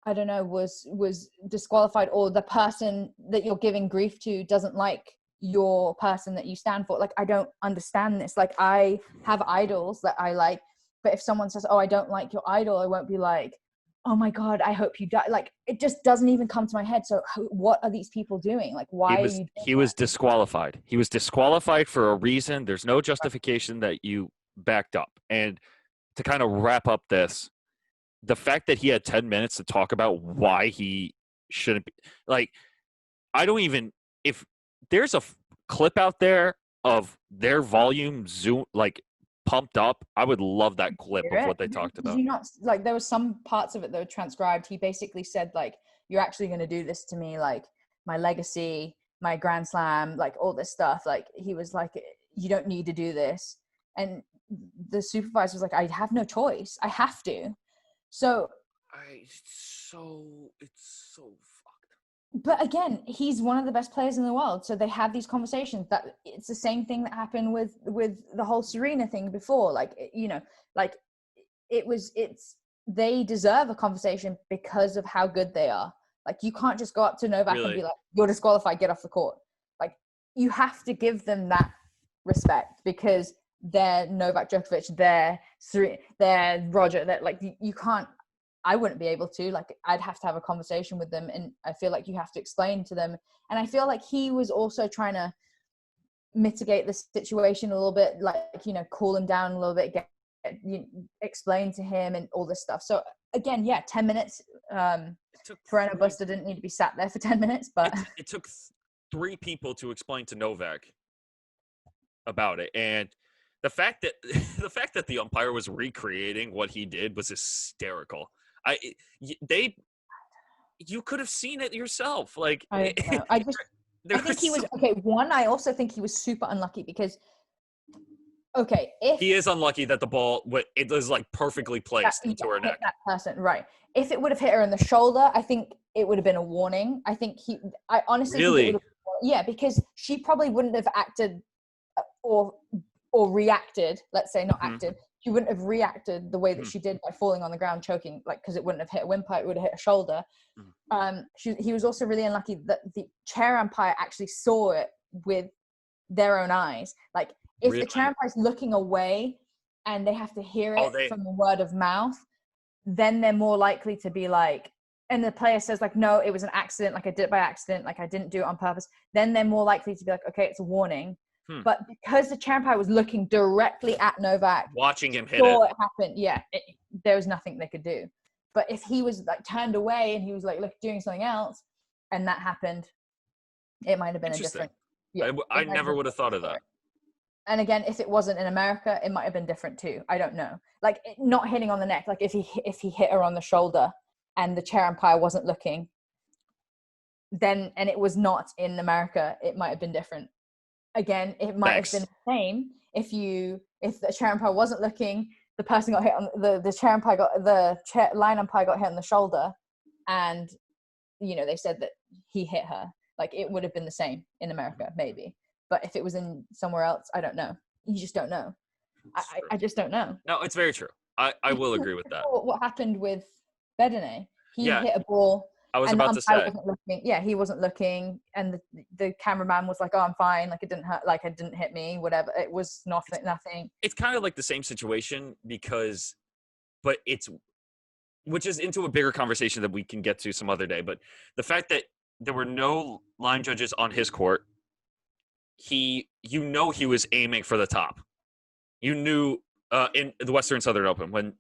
I don't know, was disqualified, or the person that you're giving grief to doesn't like your person that you stand for. Like, I don't understand this. Like, I have idols that I like, but if someone says, oh, I don't like your idol, I won't be like, oh my God, I hope you die. Like, it just doesn't even come to my head. So what are these people doing? Like, why he was disqualified. He was disqualified for a reason. There's no justification that you backed up. And to kind of wrap up this, the fact that he had 10 minutes to talk about why he shouldn't be, like, I don't even, if there's a clip out there of their volume pumped up, I would love that clip of what they talked about. Like, there was some parts of it that were transcribed. He basically said, like, you're actually going to do this to me, like my legacy, my Grand Slam, like all this stuff. Like, he was like, you don't need to do this. And the supervisor was like, I have no choice. I have to. So it's so fucked. But again, he's one of the best players in the world. So they had these conversations. That it's the same thing that happened with the whole Serena thing before. Like, they deserve a conversation because of how good they are. Like, you can't just go up to Novak and be like, you're disqualified, get off the court. Like, you have to give them that respect, because they're Novak Djokovic, they're Roger, that, like, you can't, I wouldn't be able to, like, I'd have to have a conversation with them, and I feel like you have to explain to them. And I feel like he was also trying to mitigate the situation a little bit, like, cool him down a little bit, explain to him and all this stuff. So again, 10 minutes. Pereno Buster didn't need to be sat there for 10 minutes, but it took 3 people to explain to Novak about it, and the fact that the umpire was recreating what he did was hysterical. You could have seen it yourself. Like, I don't know. I think he was okay. One, I also think he was super unlucky because, okay, if he is unlucky that the ball it was like perfectly placed into her neck. That person, right? If it would have hit her in the shoulder, I think it would have been a warning. I honestly really, think it would have, yeah, because she probably wouldn't have acted or reacted. Let's say not acted. She wouldn't have reacted the way that she did by falling on the ground choking, like, because it wouldn't have hit a windpipe, it would have hit a shoulder. He was also really unlucky that the chair umpire actually saw it with their own eyes. Like, if the chair umpire is looking away and they have to hear it from the word of mouth, then they're more likely to be like, and the player says like, no, it was an accident, like I did it by accident, like I didn't do it on purpose, then they're more likely to be like, okay, it's a warning. But because the chair umpire was looking directly at Novak, watching him hit it happen, there was nothing they could do. But if he was like turned away and he was like doing something else, and that happened, it might have been a different. Yeah, I never would have thought of that. And again, if it wasn't in America, it might have been different too. I don't know. Like, not hitting on the neck. Like, if he hit her on the shoulder and the chair umpire wasn't looking, then, and it was not in America, it might have been different. Again, it might have been the same if the chair umpire wasn't looking, the person got hit on the chair umpire line umpire got hit on the shoulder, and they said that he hit her. Like, it would have been the same in America, maybe. But if it was in somewhere else, I don't know. You just don't know. I just don't know. No, it's very true. I will agree with that. What happened with Bedene? He hit a ball. I was about to say. Wasn't looking. Yeah, he wasn't looking, and the cameraman was like, "Oh, I'm fine. Like, it didn't hurt. Like, it didn't hit me. Whatever. It was nothing." It's kind of like the same situation which is into a bigger conversation that we can get to some other day. But the fact that there were no line judges on his court, he was aiming for the top. You knew in the Western Southern Open when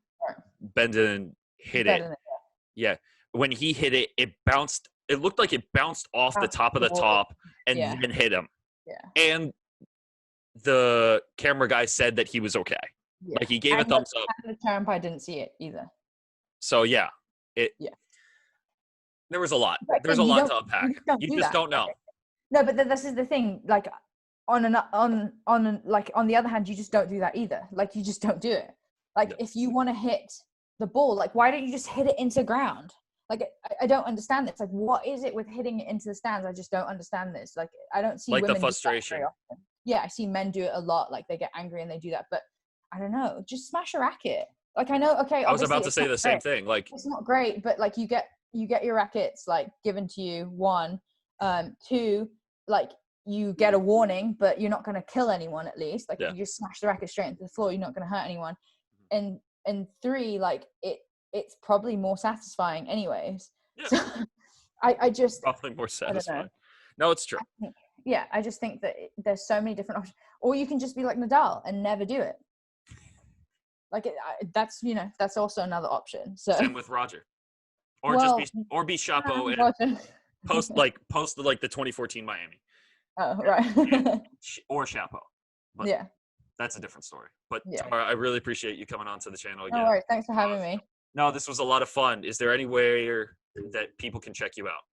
Bedene hit it. Yeah. When he hit it, it bounced. It looked like it bounced off the top of the top and then hit him. Yeah. And the camera guy said that he was okay. Yeah. Like, he gave a thumbs up. And the chair umpire didn't see it either. So there was a lot. There's a lot to unpack. You just don't know. No, but this is the thing. Like, on the other hand, you just don't do that either. Like, you just don't do it. Like, if you want to hit the ball, like, why don't you just hit it into ground? Like, I don't understand this. Like, what is it with hitting it into the stands? I just don't understand this. Like, I don't see women the frustration. Do that very often. Yeah, I see men do it a lot. Like, they get angry and they do that. But I don't know. Just smash a racket. Like, I know. Okay, I was about to say the same thing. Like, it's not great, but like, you get your rackets like given to you. 1, 2, like, you get a warning, but you're not going to kill anyone. At least, like, you just smash the racket straight into the floor. You're not going to hurt anyone. And 3, like, it's probably more satisfying anyways. Yeah. So, I just probably more satisfying. No, it's true. I just think that there's so many different options. Or you can just be like Nadal and never do it. Like, that's also another option. So same with Roger. Or be Chapeau and post the 2014 Miami. Oh, right. Or Chapeau. But that's a different story. But Tara, I really appreciate you coming on to the channel again. No worries. Thanks for having me. No, this was a lot of fun. Is there any way that people can check you out?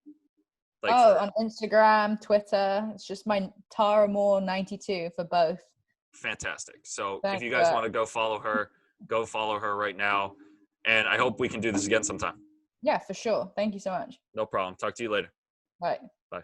Like, on Instagram, Twitter. It's just my Tara Moore 92 for both. Fantastic. So if you guys want to go follow her right now. And I hope we can do this again sometime. Yeah, for sure. Thank you so much. No problem. Talk to you later. Bye. Bye.